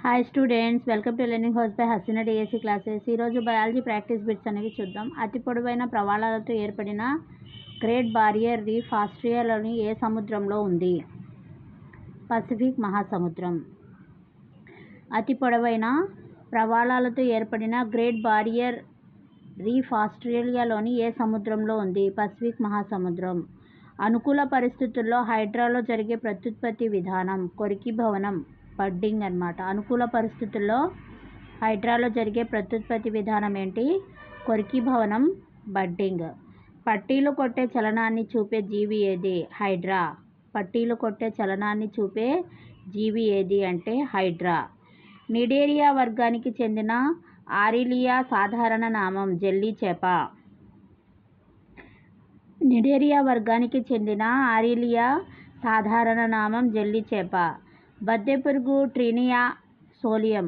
Hi students, welcome to learning house by Haseena DSC classes. ఈరోజు biology practice bits అనేవి చూద్దాం. అతి పొడవైన ప్రవాళాలతో ఏర్పడిన గ్రేట్ బారియర్ రీఫ్ ఆస్ట్రేలియాలోని ఏ సముద్రంలో ఉంది? పసిఫిక్ మహాసముద్రం. అతి పొడవైన ప్రవాళాలతో ఏర్పడిన గ్రేట్ బారియర్ రీఫ్ ఆస్ట్రేలియాలోని ఏ సముద్రంలో ఉంది? పసిఫిక్ మహాసముద్రం. అనుకూల పరిస్థితుల్లో హైడ్రాలో జరిగే ప్రత్యుత్పత్తి విధానం కొరికిభవనం, బడ్డింగ్ అన్నమాట. అనుకూల పరిస్థితుల్లో హైడ్రాలో జరిగే ప్రత్యుత్పత్తి విధానం ఏంటి? కొరికిభవనం, బడ్డింగ్. పట్టీలు కొట్టే చలనాన్ని చూపే జీవి ఏది? హైడ్రా. పట్టీలు కొట్టే చలనాన్ని చూపే జీవి ఏది అంటే హైడ్రా. నిడేరియా వర్గానికి చెందిన ఆరిలియా సాధారణ నామం జెల్లీ చేప. నిడేరియా వర్గానికి చెందిన ఆరిలియా సాధారణ నామం జెల్లీ చేప. బద్దెపురుగు ట్రినియాసోలియం.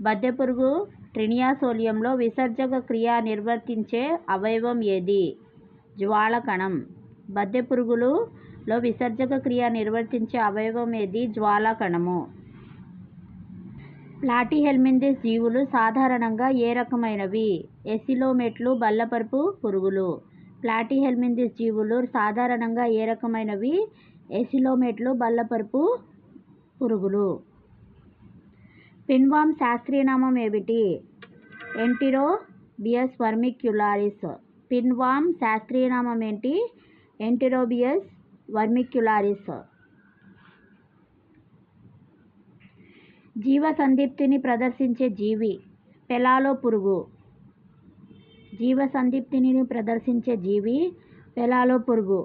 బద్దెపురుగు ట్రినియాసోలియంలో విసర్జక క్రియ నిర్వర్తించే అవయవం ఏది? జ్వాలకణం. బద్దెపురుగులో విసర్జక క్రియ నిర్వర్తించే అవయవం ఏది? జ్వాలకణము. ప్లాటిహెల్మింథస్ జీవులు సాధారణంగా ఏ రకమైనవి? ఎసిలోమెట్లు, బల్లపరుపు పురుగులు. ప్లాటిహెల్మింథస్ జీవులు సాధారణంగా ఏ రకమైనవి? ఎసిలోమెట్లు, బల్లపరుపు పురుగులు. పిన్వామ్ శాస్త్రీయనామం ఏమిటి? ఎంటిరోబియస్ వర్మిక్యులారిస్. పిన్వామ్ శాస్త్రీయనామం ఏంటి? ఎంటిరోబియస్ వర్మిక్యులారిస్. జీవ సందీప్తిని ప్రదర్శించే జీవి పెలాలో పురుగు. జీవ సందీప్తిని ప్రదర్శించే జీవి పెలాలో పురుగు.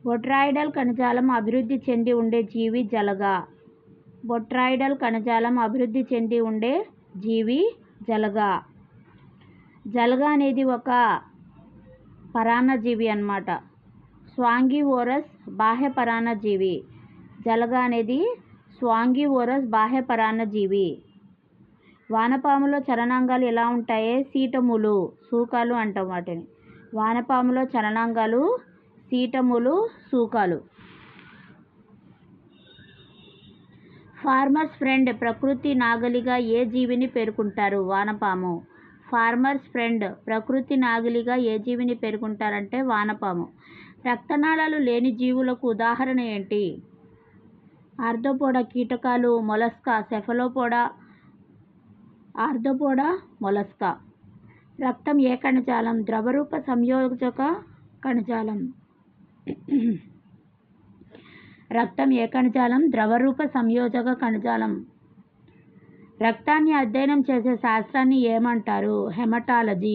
బొట్రాయిడల్ కణజాలం అభివృద్ధి చెంది ఉండే జీవి జలగ. బొట్రాయిడల్ కణజాలం అభివృద్ధి చెంది ఉండే జీవి జలగ. జలగ అనేది ఒక పరాన్నజీవి అన్నమాట. స్వాంగివోరస్ బాహ్య పరాన్నజీవి. జలగ అనేది స్వాంగివోరస్ బాహ్య పరాన్నజీవి. వానపాములో చలనాంగాలు ఎలా ఉంటాయి? సీటములు, సూకాలు అంటాం వాటిని. వానపాములో చలనాంగాలు సీటములు, సూకాలు. ఫార్మర్స్ ఫ్రెండ్ ప్రకృతి నాగలిగా ఏ జీవిని పేర్కొంటారు? వానపాము. ఫార్మర్స్ ఫ్రెండ్ ప్రకృతి నాగలిగా ఏ జీవిని పేర్కొంటారంటే వానపాము. రక్తనాళాలు లేని జీవులకు ఉదాహరణ ఏంటి? ఆర్థ్రోపోడా కీటకాలు, మొలస్కా, సెఫలోపోడా, ఆర్థ్రోపోడా, మొలస్కా. రక్తం ఏ కణజాలం? ద్రవరూప సంయోజక కణజాలం. రక్తం ఏ కణజాలం? ద్రవరూప సంయోజక కణజాలం. రక్తాన్ని అధ్యయనం చేసే శాస్త్రాన్ని ఏమంటారు? హెమటాలజీ.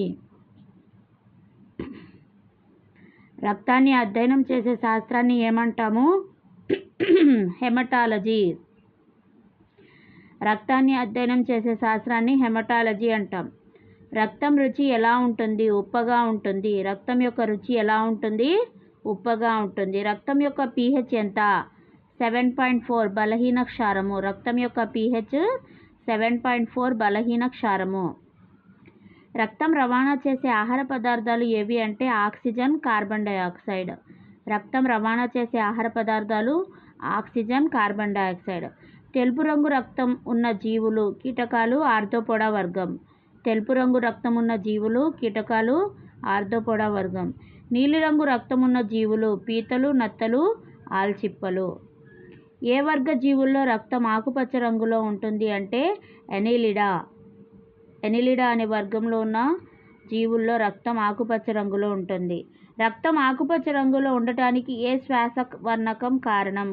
రక్తాన్ని అధ్యయనం చేసే శాస్త్రాన్ని ఏమంటాము? హెమటాలజీ. రక్తాన్ని అధ్యయనం చేసే శాస్త్రాన్ని హెమటాలజీ అంటాం. రక్తం రుచి ఎలా ఉంటుంది? ఉప్పగా ఉంటుంది. రక్తం యొక్క రుచి ఎలా ఉంటుంది? ఉప్పగా ఉంటుంది. రక్తం యొక్క pH ఎంత? 7.4 బలహీన క్షారము. రక్తం యొక్క pH 7.4 బలహీన క్షారము. రక్తం రవాణా చేసే ఆహార పదార్థాలు ఏవి అంటే ఆక్సిజన్, కార్బన్ డయాక్సైడ్. రక్తం రవాణా చేసే ఆహార పదార్థాలు ఆక్సిజన్, కార్బన్ డయాక్సైడ్. తెలుపు రంగు రక్తం ఉన్న జీవులు కీటకాలు, ఆర్థ్రోపోడా వర్గం. తెలుపు రంగు రక్తం ఉన్న జీవులు కీటకాలు, ఆర్థ్రోపోడా వర్గం. నీలిరంగు రక్తం ఉన్న జీవులు పీతలు, నత్తలు, ఆల్చిప్పలు. ఏ వర్గ జీవుల్లో రక్తం ఆకుపచ్చ రంగులో ఉంటుంది అంటే ఎనిలిడా. ఎనిలిడా అనే వర్గంలో ఉన్న జీవుల్లో రక్తం ఆకుపచ్చ రంగులో ఉంటుంది. రక్తం ఆకుపచ్చ రంగులో ఉండటానికి ఏ శ్వాస వర్ణకం కారణం?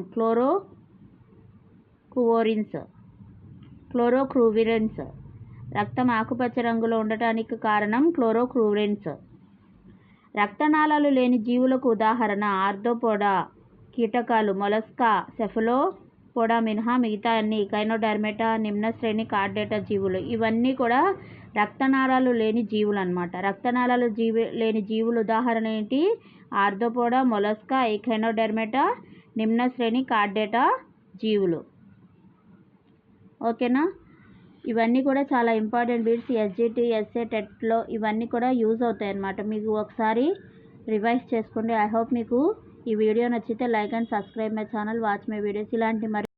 క్లోరోక్రూవిరెన్స్. రక్తం ఆకుపచ్చ రంగులో ఉండటానికి కారణం క్లోరోక్రూవిరెన్స్. రక్తనాళాలు లేని జీవులకు ఉదాహరణ ఆర్థ్రోపోడా కీటకాలు, మొలస్కా, సెఫలోపోడా మినహా మిగతా అన్ని కైనోడర్మేటా, నిమ్న శ్రేణి కార్డేటా జీవులు. ఇవన్నీ కూడా రక్తనాళాలు లేని జీవులు అన్నమాట. రక్తనాళాలు లేని జీవులు ఉదాహరణ ఏంటి? ఆర్థ్రోపోడా, మొలస్కా, ఎఖైనోడర్మేటా, నిమ్న శ్రేణి కార్డేటా జీవులు. ఓకేనా? ఇవన్నీ కూడా చాలా ఇంపార్టెంట్ బిట్స్. ఎస్జిటి, ఎస్ఏ, టెట్లో ఇవన్నీ కూడా యూజ్ అవుతాయి అన్నమాట. మీకు ఒకసారి రివైజ్ చేసుకోండి. ఐ హోప్ మీకు ఈ వీడియో నచ్చితే like and subscribe my channel, watch my videos. ఇలాంటి మరి